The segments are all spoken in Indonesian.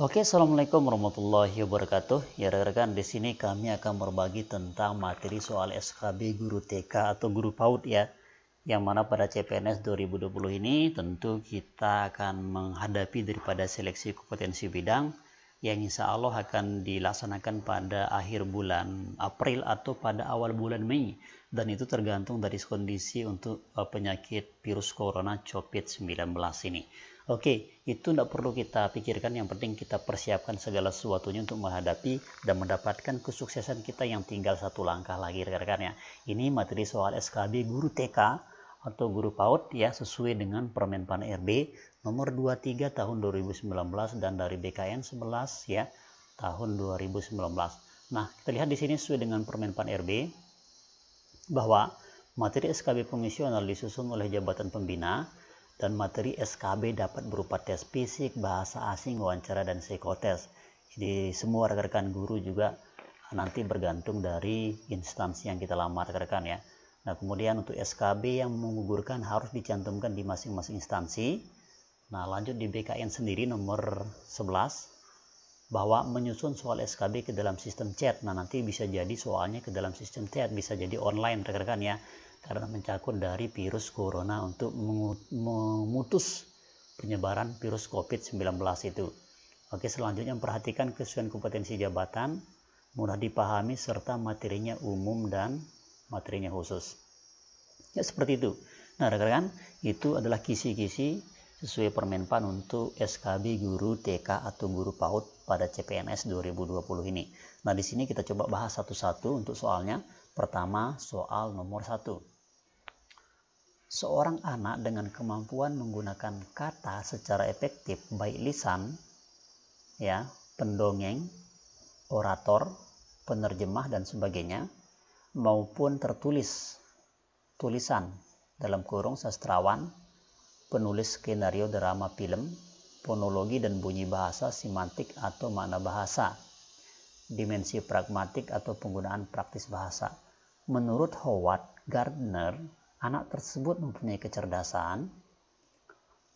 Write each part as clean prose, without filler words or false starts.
Oke, assalamualaikum warahmatullahi wabarakatuh. Ya rekan-rekan, di sini kami akan berbagi tentang materi soal SKB guru TK atau guru PAUD ya. Yang mana pada CPNS 2020 ini tentu kita akan menghadapi daripada seleksi kompetensi bidang yang insya Allah akan dilaksanakan pada akhir bulan April atau pada awal bulan Mei. Dan itu tergantung dari kondisi untuk penyakit virus corona COVID-19 ini. Oke, itu tidak perlu kita pikirkan, yang penting kita persiapkan segala sesuatunya untuk menghadapi dan mendapatkan kesuksesan kita yang tinggal satu langkah lagi rekan-rekan ya. Ini materi soal SKB guru TK atau guru PAUD ya, sesuai dengan Permenpan RB nomor 23 tahun 2019 dan dari BKN 11 ya tahun 2019. Nah, kita lihat di sini sesuai dengan Permenpan RB bahwa materi SKB fungsional disusun oleh jabatan pembina dan materi SKB dapat berupa tes fisik, bahasa asing, wawancara, dan psikotes. Jadi semua rekan-rekan guru juga nanti bergantung dari instansi yang kita lamar rekan-rekan ya. Nah, kemudian untuk SKB yang menggugurkan harus dicantumkan di masing-masing instansi. Nah, lanjut di BKN sendiri nomor 11 bahwa menyusun soal SKB ke dalam sistem chat. Nah, nanti bisa jadi soalnya ke dalam sistem chat, bisa jadi online rekan-rekan ya, karena mencakup dari virus corona untuk memutus penyebaran virus COVID-19 itu. Oke, selanjutnya perhatikan kesesuaian kompetensi jabatan, mudah dipahami serta materinya umum dan materinya khusus. Ya, seperti itu. Nah, rekan-rekan, itu adalah kisi-kisi sesuai Permenpan untuk SKB guru TK atau guru PAUD pada CPNS 2020 ini. Nah, di sini kita coba bahas satu-satu untuk soalnya. Pertama, soal nomor 1. Seorang anak dengan kemampuan menggunakan kata secara efektif baik lisan, ya, pendongeng, orator, penerjemah dan sebagainya, maupun tertulis, tulisan dalam kurung sastrawan, penulis skenario drama film, fonologi dan bunyi bahasa, semantik atau makna bahasa, dimensi pragmatik atau penggunaan praktis bahasa. Menurut Howard Gardner, anak tersebut mempunyai kecerdasan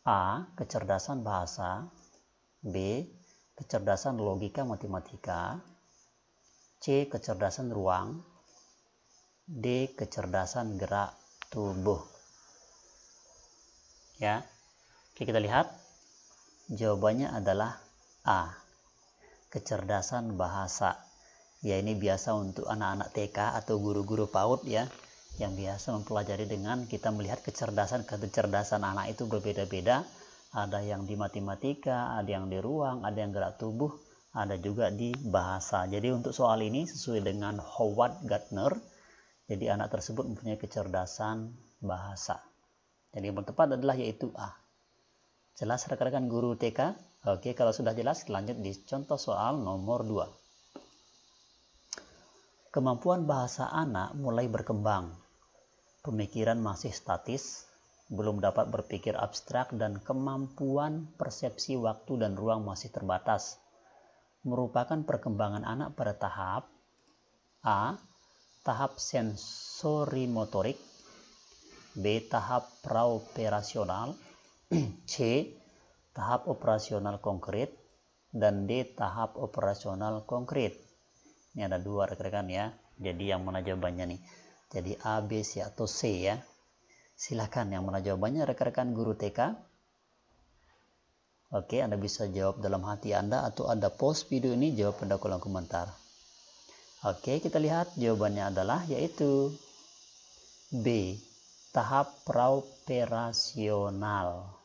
A. Kecerdasan bahasa, B. Kecerdasan logika matematika, C. Kecerdasan ruang, D. Kecerdasan gerak tubuh. Ya, oke, kita lihat jawabannya adalah A. Kecerdasan bahasa. Ya, ini biasa untuk anak-anak TK atau guru-guru PAUD ya, yang biasa mempelajari dengan kita melihat kecerdasan anak itu berbeda-beda. Ada yang di matematika, ada yang di ruang, ada yang gerak tubuh, ada juga di bahasa. Jadi untuk soal ini sesuai dengan Howard Gardner, jadi anak tersebut mempunyai kecerdasan bahasa. Jadi yang tepat adalah yaitu A. Jelas rekan-rekan guru TK? Oke, kalau sudah jelas lanjut di contoh soal nomor 2. Kemampuan bahasa anak mulai berkembang. Pemikiran masih statis, belum dapat berpikir abstrak, dan kemampuan persepsi waktu dan ruang masih terbatas. Merupakan perkembangan anak pada tahap A. Tahap sensorimotorik, B. Tahap praoperasional, C. Tahap operasional konkret, dan D. Tahap operasional konkret. Ini ada dua rekan-rekan ya, jadi yang mana jawabannya nih? Jadi A, B, C atau C ya. Silakan yang mana jawabannya rekan-rekan guru TK. Oke, Anda bisa jawab dalam hati Anda atau Anda post video ini, jawab pada kolom komentar. Oke, kita lihat jawabannya adalah yaitu B. Tahap praoperasional.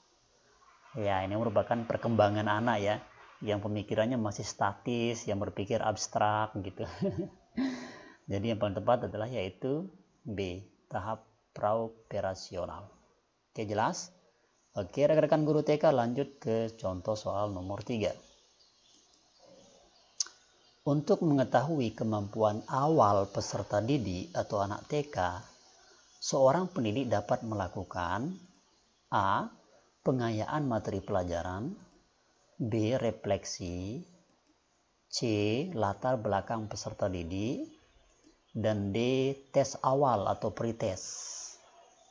Ya, ini merupakan perkembangan anak ya, yang pemikirannya masih statis, yang berpikir abstrak gitu. Jadi yang paling tepat adalah yaitu B. Tahap praoperasional. Oke, jelas? Oke, rekan-rekan guru TK, lanjut ke contoh soal nomor 3. Untuk mengetahui kemampuan awal peserta didik atau anak TK, seorang pendidik dapat melakukan A. Pengayaan materi pelajaran, B. Refleksi, C. Latar belakang peserta didik, dan D. Tes awal atau pretest.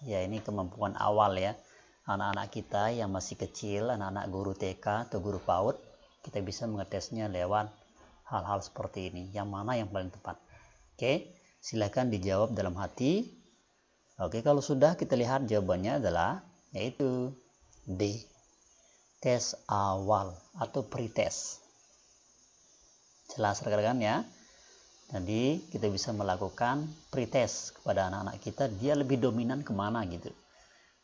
Ya, ini kemampuan awal ya, anak-anak kita yang masih kecil, anak-anak guru TK atau guru PAUD, kita bisa mengetesnya lewat hal-hal seperti ini. Yang mana yang paling tepat? Oke, silakan dijawab dalam hati. Oke, kalau sudah, kita lihat jawabannya adalah yaitu D. Tes awal atau pretest. Jelas rekan-rekan ya? Jadi kita bisa melakukan pretest kepada anak-anak kita, dia lebih dominan kemana gitu.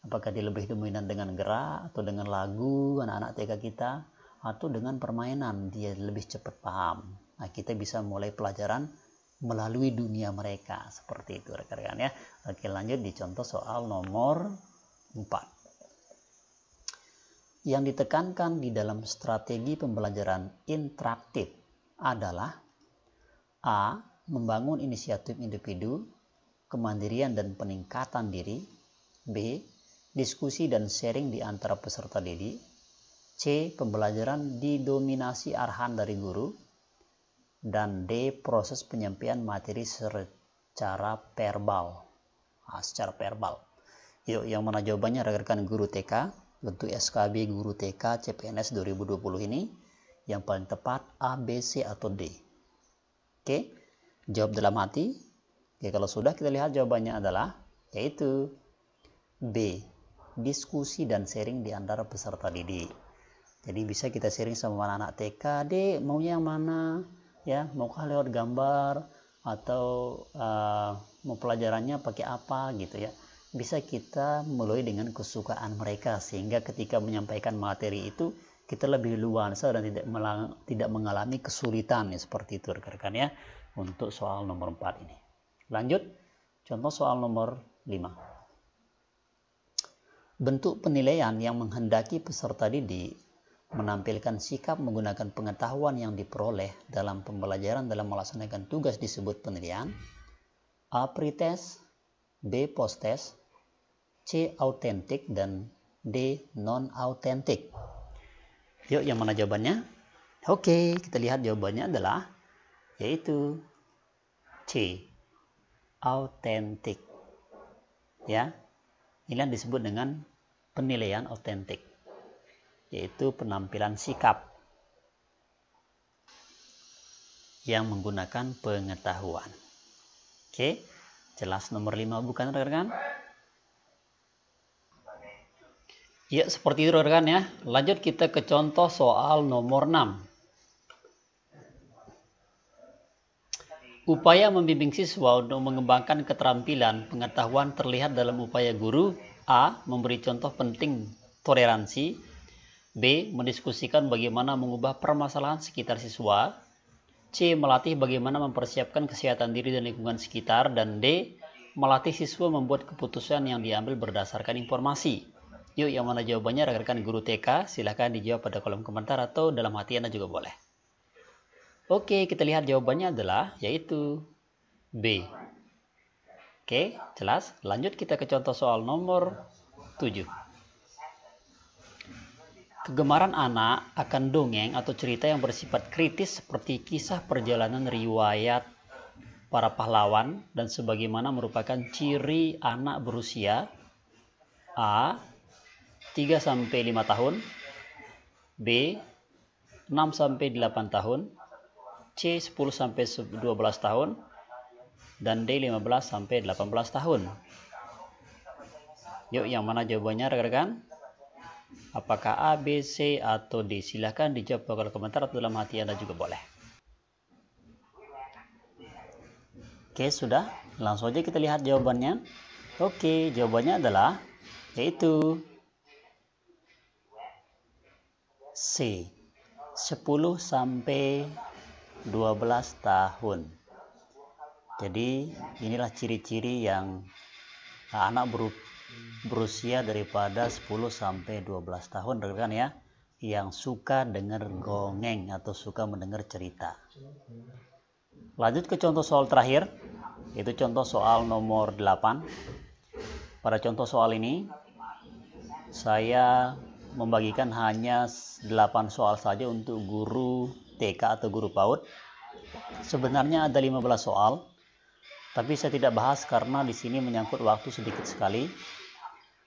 Apakah dia lebih dominan dengan gerak atau dengan lagu anak-anak TK kita, atau dengan permainan dia lebih cepat paham. Nah, kita bisa mulai pelajaran melalui dunia mereka seperti itu rekan-rekan ya. Oke, lanjut di contoh soal nomor 4. Yang ditekankan di dalam strategi pembelajaran interaktif adalah A. Membangun inisiatif individu, kemandirian dan peningkatan diri. B. Diskusi dan sharing di antara peserta didik. C. Pembelajaran didominasi arahan dari guru. Dan D. Proses penyampaian materi secara verbal. Secara verbal. Yuk, yang mana jawabannya rekan-rekan guru TK untuk SKB guru TK CPNS 2020 ini? Yang paling tepat A, B, C atau D. Oke, jawab dalam hati. Oke, kalau sudah, kita lihat jawabannya adalah yaitu B. Diskusi dan sharing di antara peserta didik. Jadi bisa kita sharing sama anak-anak TK, Dek, maunya yang mana? Ya, maukah lewat gambar atau mau pelajarannya pakai apa gitu ya. Bisa kita mulai dengan kesukaan mereka sehingga ketika menyampaikan materi itu kita lebih luasa dan tidak mengalami kesulitan ya, seperti itu rekan-rekan ya, untuk soal nomor 4 ini. Lanjut, contoh soal nomor 5. Bentuk penilaian yang menghendaki peserta didik menampilkan sikap menggunakan pengetahuan yang diperoleh dalam pembelajaran dalam melaksanakan tugas disebut penilaian. A. Pretest, B. Post-test, C. Autentik, dan D. Non-autentik. Yuk, yang mana jawabannya? Oke, kita lihat jawabannya adalah yaitu C. Autentik. Ya, ini yang disebut dengan penilaian autentik, yaitu penampilan sikap yang menggunakan pengetahuan. Oke, jelas nomor 5 bukan rekan-rekan? Ya, seperti itu rekan ya. Lanjut kita ke contoh soal nomor 6. Upaya membimbing siswa untuk mengembangkan keterampilan pengetahuan terlihat dalam upaya guru. A. Memberi contoh penting toleransi. B. Mendiskusikan bagaimana mengubah permasalahan sekitar siswa. C. Melatih bagaimana mempersiapkan kesehatan diri dan lingkungan sekitar. Dan D. Melatih siswa membuat keputusan yang diambil berdasarkan informasi. Yuk, yang mana jawabannya rekan-rekan guru TK? Silahkan dijawab pada kolom komentar atau dalam hati Anda juga boleh. Oke, kita lihat jawabannya adalah yaitu B. Oke, jelas. Lanjut kita ke contoh soal nomor 7. Kegemaran anak akan dongeng atau cerita yang bersifat kritis seperti kisah perjalanan riwayat para pahlawan dan sebagaimana merupakan ciri anak berusia A. 3-5 tahun, B. 6-8 tahun, C. 10-12 tahun, dan D. 15-18 tahun. Yuk, yang mana jawabannya rekan-rekan? Apakah A, B, C, atau D? Silahkan dijawab di kolom komentar atau dalam hati Anda juga boleh. Oke, sudah. Langsung aja kita lihat jawabannya. Oke, jawabannya adalah yaitu C. 10-12 tahun. Jadi inilah ciri-ciri yang anak berusia daripada 10-12 tahun rekan ya, yang suka dengar gongeng atau suka mendengar cerita. Lanjut ke contoh soal terakhir, yaitu contoh soal nomor 8. Pada contoh soal ini saya membagikan hanya 8 soal saja untuk guru TK atau guru PAUD. Sebenarnya ada 15 soal, tapi saya tidak bahas karena di sini menyangkut waktu sedikit sekali.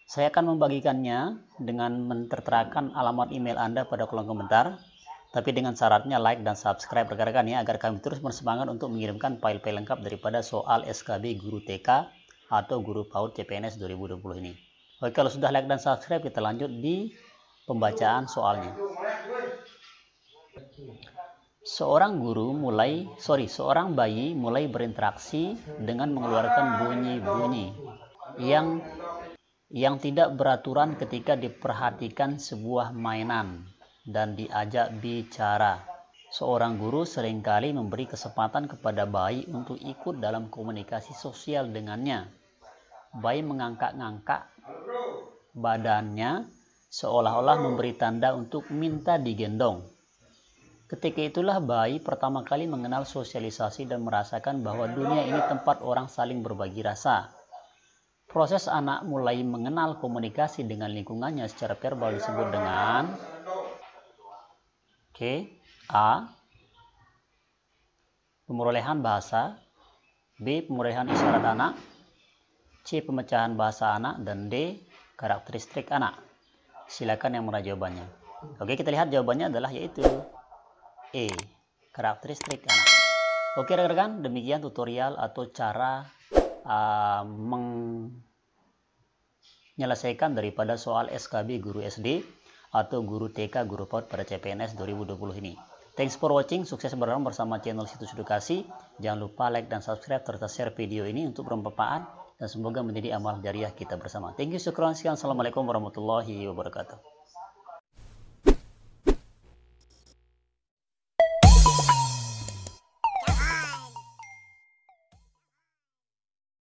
Saya akan membagikannya dengan menterterakan alamat email Anda pada kolom komentar. Tapi dengan syaratnya like dan subscribe rekan-rekan ya, agar kami terus bersemangat untuk mengirimkan file-file lengkap daripada soal SKB Guru TK atau Guru PAUD CPNS 2020 ini. Oke, kalau sudah like dan subscribe, kita lanjut di pembacaan soalnya. Seorang bayi mulai berinteraksi dengan mengeluarkan bunyi-bunyi yang tidak beraturan ketika diperhatikan sebuah mainan dan diajak bicara. Seorang guru seringkali memberi kesempatan kepada bayi untuk ikut dalam komunikasi sosial dengannya. Bayi mengangkat-ngangkat badannya seolah-olah memberi tanda untuk minta digendong. Ketika itulah bayi pertama kali mengenal sosialisasi dan merasakan bahwa dunia ini tempat orang saling berbagi rasa. Proses anak mulai mengenal komunikasi dengan lingkungannya secara verbal disebut dengan A. Pemerolehan bahasa, B. Pemerolehan isyarat anak, C. Pemecahan bahasa anak, dan D. Karakteristik anak. Silakan yang mana jawabannya. Oke, kita lihat jawabannya adalah yaitu E. Karakteristik anak. Oke rekan-rekan, demikian tutorial atau cara menyelesaikan daripada soal SKB Guru SD atau Guru TK Guru PAUD pada CPNS 2020 ini. Thanks for watching, sukses berdalam bersama channel Situs Edukasi. Jangan lupa like dan subscribe serta share video ini untuk bermanfaat dan semoga menjadi amal jariah kita bersama. Thank you, syukran, sekian. Assalamualaikum warahmatullahi wabarakatuh.